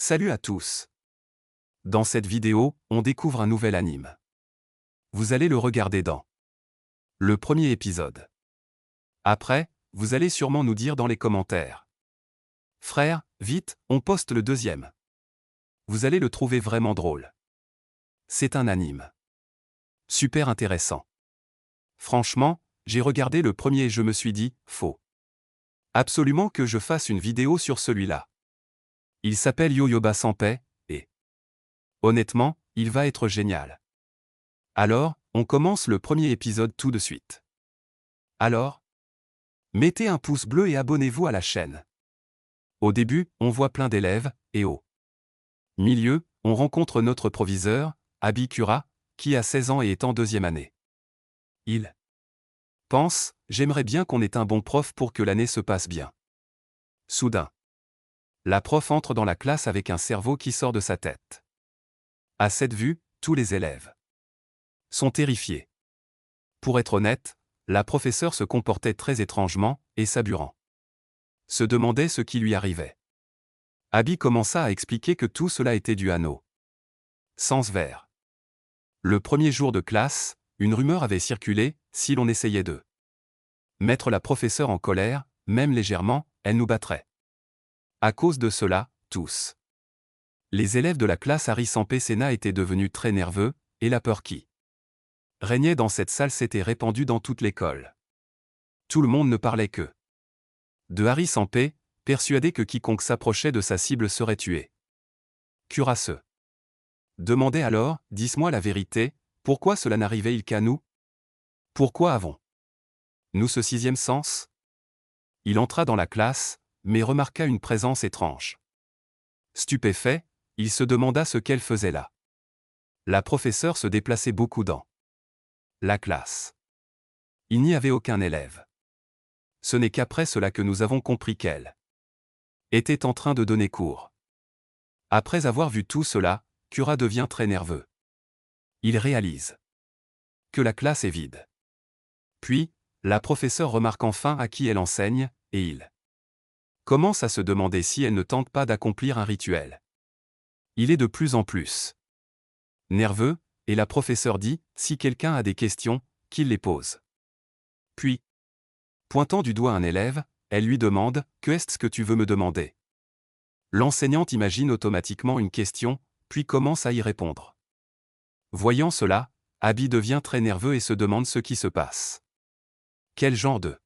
Salut à tous. Dans cette vidéo, on découvre un nouvel anime. Vous allez le regarder dans le premier épisode. Après, vous allez sûrement nous dire dans les commentaires. Frère, vite, on poste le deuxième. Vous allez le trouver vraiment drôle. C'est un anime super intéressant. Franchement, j'ai regardé le premier et je me suis dit, faut absolument que je fasse une vidéo sur celui-là. Il s'appelle Yo-Yoba Sanpei, et honnêtement, il va être génial. Alors, on commence le premier épisode tout de suite. Alors, mettez un pouce bleu et abonnez-vous à la chaîne. Au début, on voit plein d'élèves, et au milieu, on rencontre notre proviseur, Abi Kura, qui a 16 ans et est en deuxième année. Il pense, j'aimerais bien qu'on ait un bon prof pour que l'année se passe bien. Soudain, la prof entre dans la classe avec un cerveau qui sort de sa tête. À cette vue, tous les élèves sont terrifiés. Pour être honnête, la professeure se comportait très étrangement, et Saburan se demandait ce qui lui arrivait. Abi commença à expliquer que tout cela était dû à nos sens verts. Le premier jour de classe, une rumeur avait circulé, si l'on essayait de mettre la professeure en colère, même légèrement, elle nous battrait. À cause de cela, tous les élèves de la classe Harry Sanpei Sena étaient devenus très nerveux, et la peur qui régnait dans cette salle s'était répandue dans toute l'école. Tout le monde ne parlait que de Harry Sanpei, persuadé que quiconque s'approchait de sa cible serait tué. Kura se demandait alors, dis-moi la vérité, pourquoi cela n'arrivait-il qu'à nous? Pourquoi avons-nous ce sixième sens? Il entra dans la classe, mais remarqua une présence étrange. Stupéfait, il se demanda ce qu'elle faisait là. La professeure se déplaçait beaucoup dans la classe. Il n'y avait aucun élève. Ce n'est qu'après cela que nous avons compris qu'elle était en train de donner cours. Après avoir vu tout cela, Kura devient très nerveux. Il réalise que la classe est vide. Puis, la professeure remarque enfin à qui elle enseigne, et il commence à se demander si elle ne tente pas d'accomplir un rituel. Il est de plus en plus nerveux, et la professeure dit, si quelqu'un a des questions, qu'il les pose. Puis, pointant du doigt un élève, elle lui demande, que est-ce que tu veux me demander? L'enseignante imagine automatiquement une question, puis commence à y répondre. Voyant cela, Abi devient très nerveux et se demande ce qui se passe. Quel genre de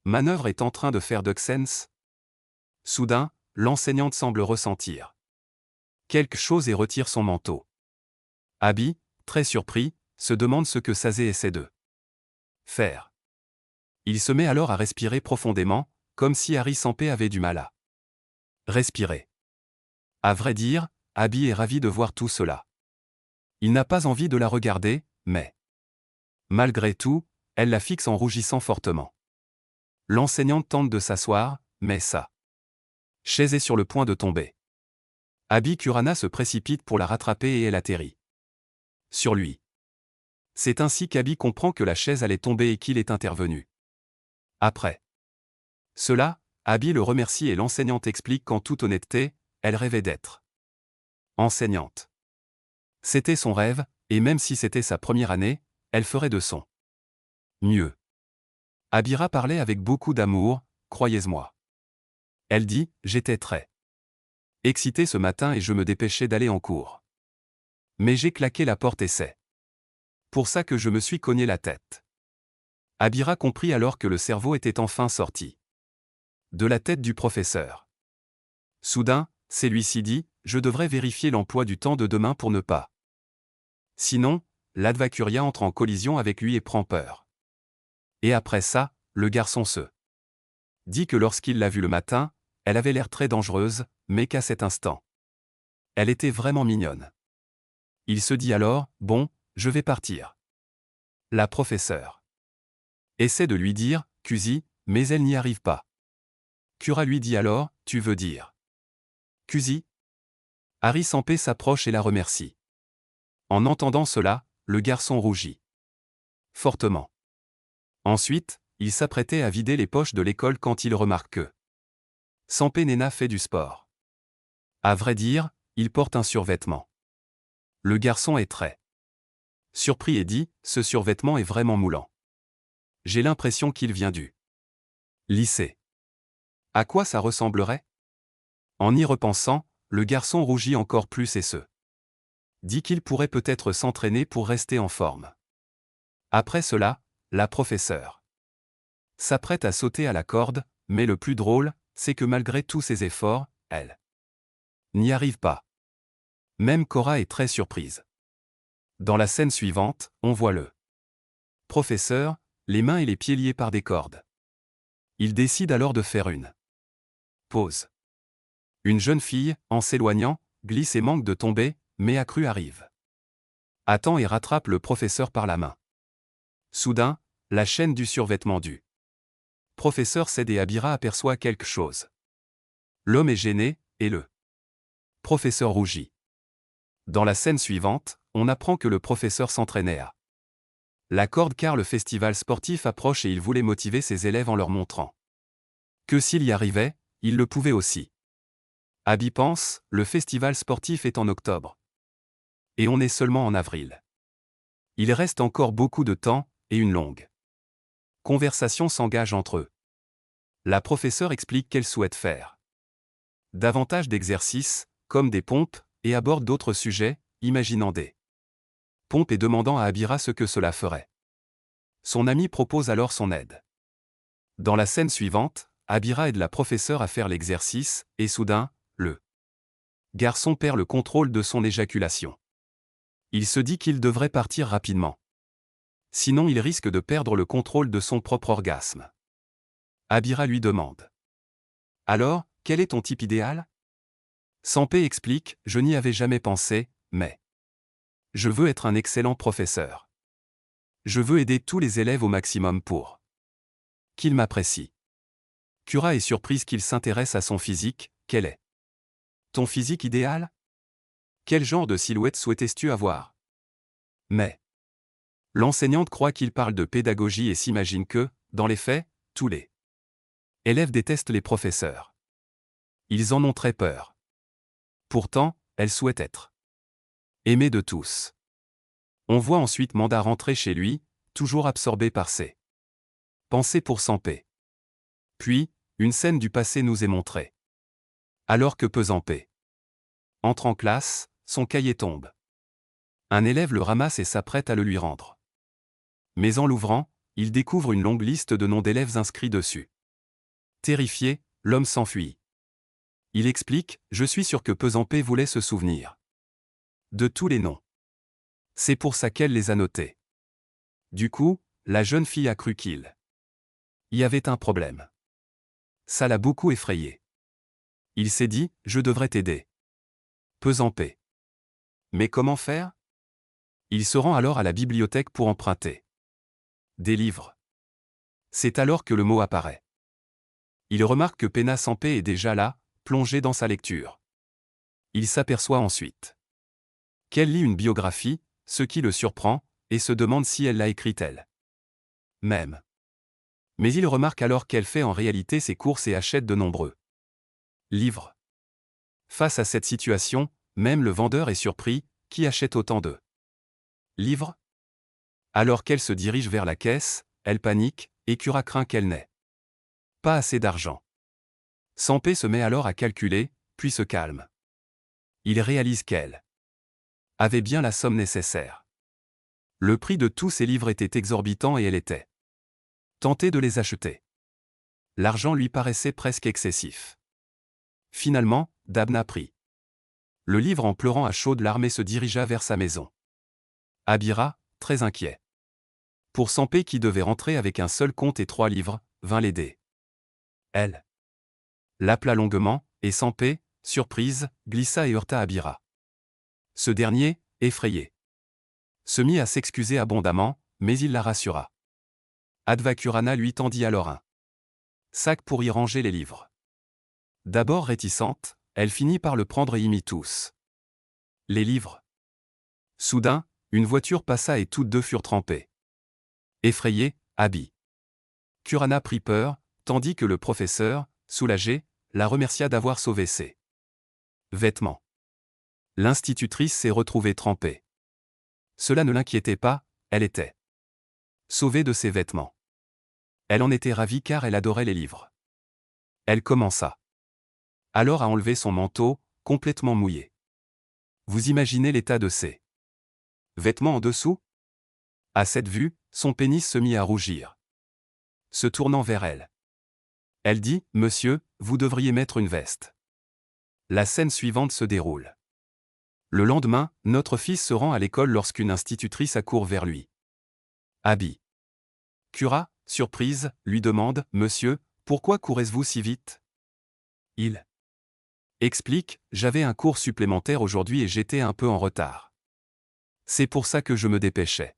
manœuvre est en train de faire Ducksense? Soudain, l'enseignante semble ressentir quelque chose et retire son manteau. Abi, très surpris, se demande ce que Sase essaie de faire. Il se met alors à respirer profondément, comme si Harry Sanpei avait du mal à respirer. À vrai dire, Abi est ravi de voir tout cela. Il n'a pas envie de la regarder, mais malgré tout, elle la fixe en rougissant fortement. L'enseignante tente de s'asseoir, mais sa chaise est sur le point de tomber. Abi Kurana se précipite pour la rattraper et elle atterrit sur lui. C'est ainsi qu'Abi comprend que la chaise allait tomber et qu'il est intervenu. Après cela, Abi le remercie et l'enseignante explique qu'en toute honnêteté, elle rêvait d'être enseignante. C'était son rêve, et même si c'était sa première année, elle ferait de son mieux. Abira parlait avec beaucoup d'amour, croyez-moi. Elle dit, j'étais très excitée ce matin et je me dépêchais d'aller en cours. Mais j'ai claqué la porte et c'est pour ça que je me suis cogné la tête. Abira comprit alors que le cerveau était enfin sorti de la tête du professeur. Soudain, celui-ci dit, je devrais vérifier l'emploi du temps de demain pour ne pas. Sinon, l'Advacuria entre en collision avec lui et prend peur. Et après ça, le garçon se dit que lorsqu'il l'a vue le matin, elle avait l'air très dangereuse, mais qu'à cet instant, elle était vraiment mignonne. Il se dit alors, bon, je vais partir. La professeure essaie de lui dire, Kuzi, mais elle n'y arrive pas. Kura lui dit alors, tu veux dire Kuzi? Harry Sanpei s'approche et la remercie. En entendant cela, le garçon rougit fortement. Ensuite, il s'apprêtait à vider les poches de l'école quand il remarque que Sanpei Nena fait du sport. À vrai dire, il porte un survêtement. Le garçon est très surpris et dit, ce survêtement est vraiment moulant. J'ai l'impression qu'il vient du lycée. À quoi ça ressemblerait? En y repensant, le garçon rougit encore plus et se dit qu'il pourrait peut-être s'entraîner pour rester en forme. Après cela, la professeure s'apprête à sauter à la corde, mais le plus drôle, c'est que malgré tous ses efforts, elle n'y arrive pas. Même Cora est très surprise. Dans la scène suivante, on voit le professeur, les mains et les pieds liés par des cordes. Il décide alors de faire une pause. Une jeune fille, en s'éloignant, glisse et manque de tomber, mais accrue arrive. Attend et rattrape le professeur par la main. Soudain, la chaîne du survêtement du professeur cède et Abira aperçoit quelque chose. L'homme est gêné, et le professeur rougit. Dans la scène suivante, on apprend que le professeur s'entraînait à la corde car le festival sportif approche et il voulait motiver ses élèves en leur montrant que s'il y arrivait, il le pouvait aussi. Abby pense, le festival sportif est en octobre. Et on est seulement en avril. Il reste encore beaucoup de temps, et une longue conversation s'engage entre eux. La professeure explique qu'elle souhaite faire davantage d'exercices, comme des pompes, et aborde d'autres sujets, imaginant des pompes et demandant à Abira ce que cela ferait. Son ami propose alors son aide. Dans la scène suivante, Abira aide la professeure à faire l'exercice, et soudain, le garçon perd le contrôle de son éjaculation. Il se dit qu'il devrait partir rapidement. Sinon il risque de perdre le contrôle de son propre orgasme. Abira lui demande. Alors, quel est ton type idéal? Sampé explique, je n'y avais jamais pensé, mais je veux être un excellent professeur. Je veux aider tous les élèves au maximum pour qu'ils m'apprécient. Kura est surprise qu'il s'intéresse à son physique, quel est ton physique idéal? Quel genre de silhouette souhaitais-tu avoir? Mais l'enseignante croit qu'il parle de pédagogie et s'imagine que, dans les faits, tous les élèves détestent les professeurs. Ils en ont très peur. Pourtant, elle souhaite être aimée de tous. On voit ensuite Manda rentrer chez lui, toujours absorbé par ses pensées pour Sampé. Puis, une scène du passé nous est montrée. Alors que Pesampé entre en classe, son cahier tombe. Un élève le ramasse et s'apprête à le lui rendre. Mais en l'ouvrant, il découvre une longue liste de noms d'élèves inscrits dessus. Terrifié, l'homme s'enfuit. Il explique, je suis sûr que Pesampé voulait se souvenir de tous les noms. C'est pour ça qu'elle les a notés. Du coup, la jeune fille a cru qu'il y avait un problème. Ça l'a beaucoup effrayé. Il s'est dit, je devrais t'aider. Pesampé. Mais comment faire? Il se rend alors à la bibliothèque pour emprunter des livres. C'est alors que le mot apparaît. Il remarque que Pena Sampé est déjà là, plongé dans sa lecture. Il s'aperçoit ensuite qu'elle lit une biographie, ce qui le surprend, et se demande si elle l'a écrite elle-même. Mais il remarque alors qu'elle fait en réalité ses courses et achète de nombreux livres. Face à cette situation, même le vendeur est surpris, qui achète autant de livres? Alors qu'elle se dirige vers la caisse, elle panique, et Kura craint qu'elle n'ait pas assez d'argent. Sampé se met alors à calculer, puis se calme. Il réalise qu'elle avait bien la somme nécessaire. Le prix de tous ces livres était exorbitant et elle était tentée de les acheter. L'argent lui paraissait presque excessif. Finalement, Dabna prit le livre en pleurant à chaudes larmes et se dirigea vers sa maison. Abira, très inquiet pour Sampé qui devait rentrer avec un seul compte et 3 livres, vint l'aider. Elle l'appela longuement, et Sampé, surprise, glissa et heurta Abira. Ce dernier, effrayé, se mit à s'excuser abondamment, mais il la rassura. Advakurana lui tendit alors un sac pour y ranger les livres. D'abord réticente, elle finit par le prendre et y mit tous les livres. Soudain, une voiture passa et toutes deux furent trempées. Effrayée, Abby Kurana prit peur, tandis que le professeur, soulagé, la remercia d'avoir sauvé ses Vêtements. L'institutrice s'est retrouvée trempée. Cela ne l'inquiétait pas, elle était sauvée de ses vêtements. Elle en était ravie car elle adorait les livres. Elle commença alors à enlever son manteau, complètement mouillé. Vous imaginez l'état de ses vêtements en dessous? À cette vue, son pénis se mit à rougir. Se tournant vers elle. Elle dit, « Monsieur, vous devriez mettre une veste. » La scène suivante se déroule. Le lendemain, notre fils se rend à l'école lorsqu'une institutrice accourt vers lui. Abby Cura, surprise, lui demande, « Monsieur, pourquoi courez-vous si vite ?» Il explique, « J'avais un cours supplémentaire aujourd'hui et j'étais un peu en retard. C'est pour ça que je me dépêchais. »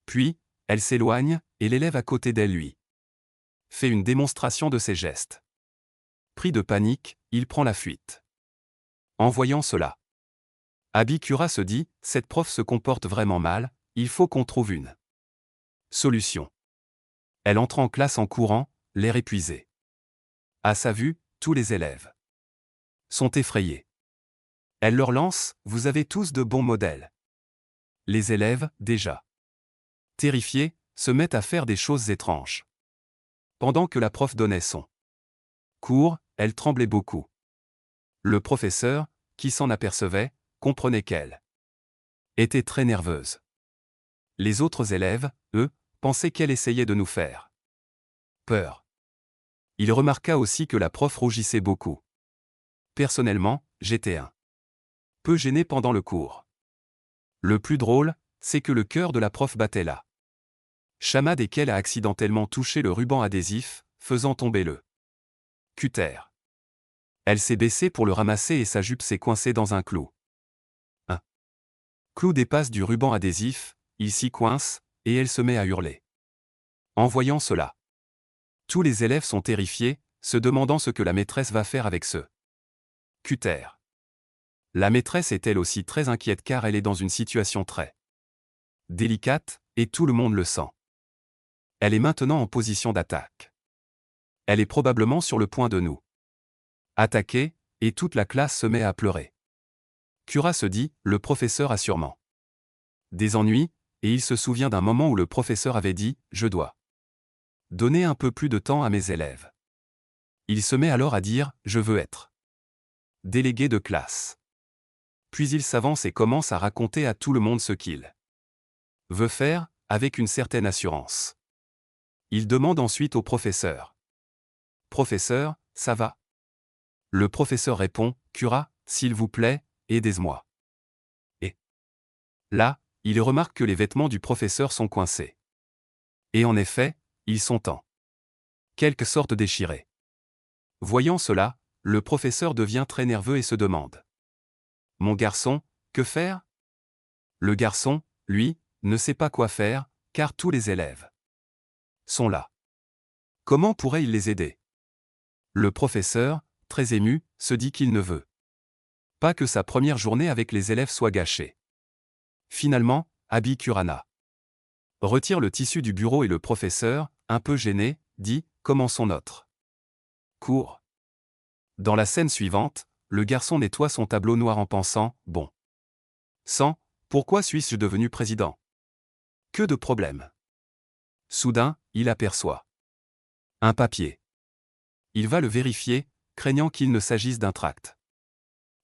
Puis, elle s'éloigne, et l'élève à côté d'elle lui fait une démonstration de ses gestes. Pris de panique, il prend la fuite. En voyant cela, Abby Cura se dit, « Cette prof se comporte vraiment mal, il faut qu'on trouve une solution. » Elle entre en classe en courant, l'air épuisé. À sa vue, tous les élèves sont effrayés. Elle leur lance, « Vous avez tous de bons modèles. » Les élèves, déjà terrifiés, se mettent à faire des choses étranges. Pendant que la prof donnait son cours, elle tremblait beaucoup. Le professeur, qui s'en apercevait, comprenait qu'elle était très nerveuse. Les autres élèves, eux, pensaient qu'elle essayait de nous faire peur. Il remarqua aussi que la prof rougissait beaucoup. Personnellement, j'étais un peu gêné pendant le cours. Le plus drôle, c'est que le cœur de la prof battait là. Chamade et qu'elle a accidentellement touché le ruban adhésif, faisant tomber le cutter. Elle s'est baissée pour le ramasser et sa jupe s'est coincée dans un clou. Un clou dépasse du ruban adhésif, il s'y coince, et elle se met à hurler. En voyant cela, tous les élèves sont terrifiés, se demandant ce que la maîtresse va faire avec ce cutter. La maîtresse est elle aussi très inquiète car elle est dans une situation très délicate, et tout le monde le sent. Elle est maintenant en position d'attaque. Elle est probablement sur le point de nous attaquer, et toute la classe se met à pleurer. Cura se dit, le professeur a sûrement des ennuis, et il se souvient d'un moment où le professeur avait dit, je dois donner un peu plus de temps à mes élèves. Il se met alors à dire, je veux être délégué de classe. Puis il s'avance et commence à raconter à tout le monde ce qu'il veut faire, avec une certaine assurance. Il demande ensuite au professeur. Professeur, ça va? Le professeur répond, Cura, s'il vous plaît, aidez-moi. Et là, il remarque que les vêtements du professeur sont coincés. Et en effet, ils sont en quelque sorte déchirés. Voyant cela, le professeur devient très nerveux et se demande. Mon garçon, que faire? Le garçon, lui, ne sait pas quoi faire, car tous les élèves sont là. Comment pourrait-il les aider? Le professeur, très ému, se dit qu'il ne veut pas que sa première journée avec les élèves soit gâchée. Finalement, Abby Curana retire le tissu du bureau et le professeur, un peu gêné, dit « Commençons notre cours ». Dans la scène suivante, le garçon nettoie son tableau noir en pensant « Bon sang, pourquoi suis-je devenu président? Que de problèmes !» Soudain, il aperçoit un papier. Il va le vérifier, craignant qu'il ne s'agisse d'un tract.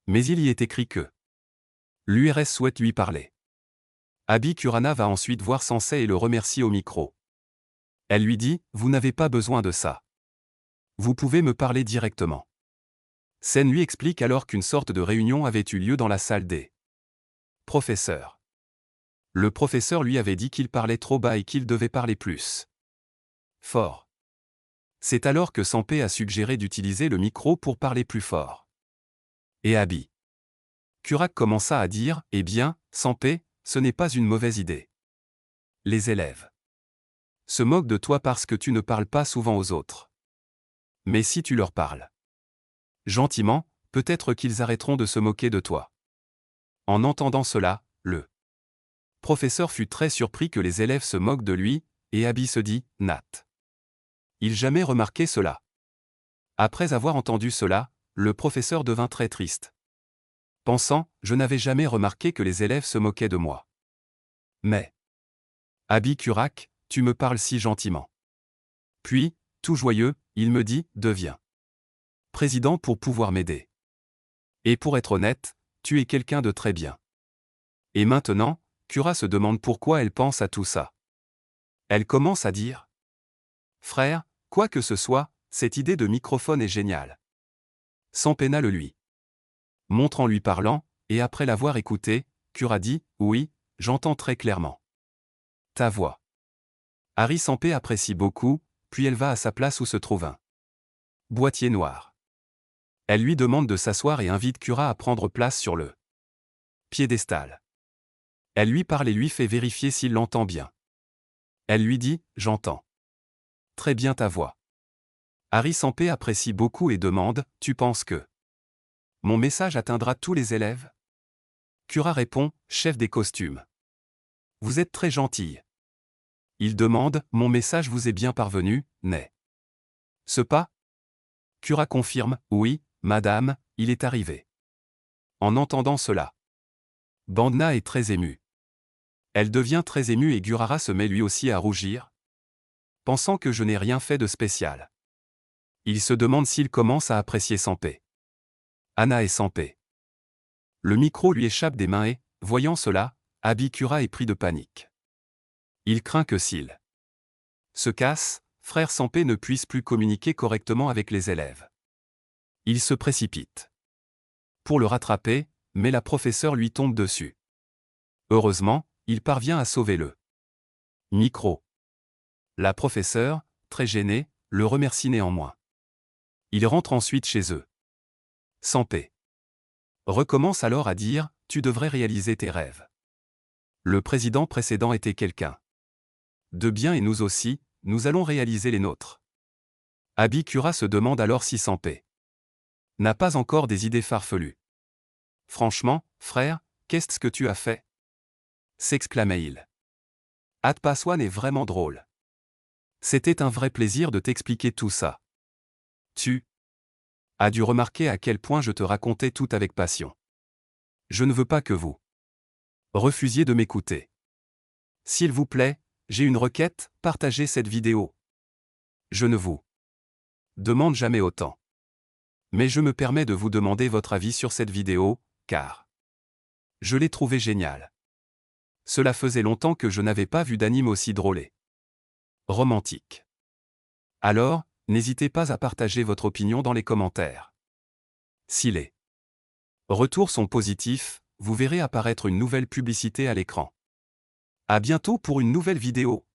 Mais il y est écrit que l'URS souhaite lui parler. Abby Curana va ensuite voir Sensei et le remercie au micro. Elle lui dit, « Vous n'avez pas besoin de ça. Vous pouvez me parler directement. » Sen lui explique alors qu'une sorte de réunion avait eu lieu dans la salle des professeurs. Le professeur lui avait dit qu'il parlait trop bas et qu'il devait parler plus fort. C'est alors que Sanpei a suggéré d'utiliser le micro pour parler plus fort. Et Abby Cura commença à dire, « Eh bien, Sanpei, ce n'est pas une mauvaise idée. Les élèves se moquent de toi parce que tu ne parles pas souvent aux autres. Mais si tu leur parles gentiment, peut-être qu'ils arrêteront de se moquer de toi. » En entendant cela, le professeur fut très surpris que les élèves se moquent de lui, et Abby se dit, « Nat. Il jamais remarqué cela. » Après avoir entendu cela, le professeur devint très triste. pensant, je n'avais jamais remarqué que les élèves se moquaient de moi. Mais, Abi Kurak, tu me parles si gentiment. Puis, tout joyeux, il me dit, deviens président pour pouvoir m'aider. Et pour être honnête, tu es quelqu'un de très bien. Et maintenant, Kura se demande pourquoi elle pense à tout ça. Elle commence à dire, frère, quoi que ce soit, cette idée de microphone est géniale. Sampena le lui montre en lui parlant, et après l'avoir écouté, Kura dit, oui, j'entends très clairement ta voix. Harry Sampé apprécie beaucoup, puis elle va à sa place où se trouve un boîtier noir. Elle lui demande de s'asseoir et invite Kura à prendre place sur le piédestal. Elle lui parle et lui fait vérifier s'il l'entend bien. Elle lui dit, j'entends très bien ta voix. Harry Sampé apprécie beaucoup et demande, tu penses que mon message atteindra tous les élèves? Kura répond, chef des costumes. Vous êtes très gentille. Il demande, mon message vous est bien parvenu, n'est-ce pas? Kura confirme, oui, madame, il est arrivé. En entendant cela, Bandna est très émue. Elle devient très émue et Gurara se met lui aussi à rougir, pensant que je n'ai rien fait de spécial. Il se demande s'il commence à apprécier Sampé. Anna est Sampé. Le micro lui échappe des mains et, voyant cela, Abi Kura est pris de panique. Il craint que s'il se casse, frère Sampé ne puisse plus communiquer correctement avec les élèves. Il se précipite pour le rattraper, mais la professeure lui tombe dessus. Heureusement, il parvient à sauver le micro. La professeure, très gênée, le remercie néanmoins. Ils rentrent ensuite chez eux. Sampé recommence alors à dire, tu devrais réaliser tes rêves. Le président précédent était quelqu'un de bien et nous aussi, nous allons réaliser les nôtres. Abi Kura se demande alors si Sampé n'a pas encore des idées farfelues. Franchement, frère, qu'est-ce que tu as fait? S'exclamait-il. Atpaswan est vraiment drôle. C'était un vrai plaisir de t'expliquer tout ça. Tu as dû remarquer à quel point je te racontais tout avec passion. Je ne veux pas que vous refusiez de m'écouter. S'il vous plaît, j'ai une requête, partagez cette vidéo. Je ne vous demande jamais autant. Mais je me permets de vous demander votre avis sur cette vidéo, car je l'ai trouvée géniale. Cela faisait longtemps que je n'avais pas vu d'anime aussi drôle et romantique. Alors, n'hésitez pas à partager votre opinion dans les commentaires. Si les retours sont positifs, vous verrez apparaître une nouvelle publicité à l'écran. À bientôt pour une nouvelle vidéo.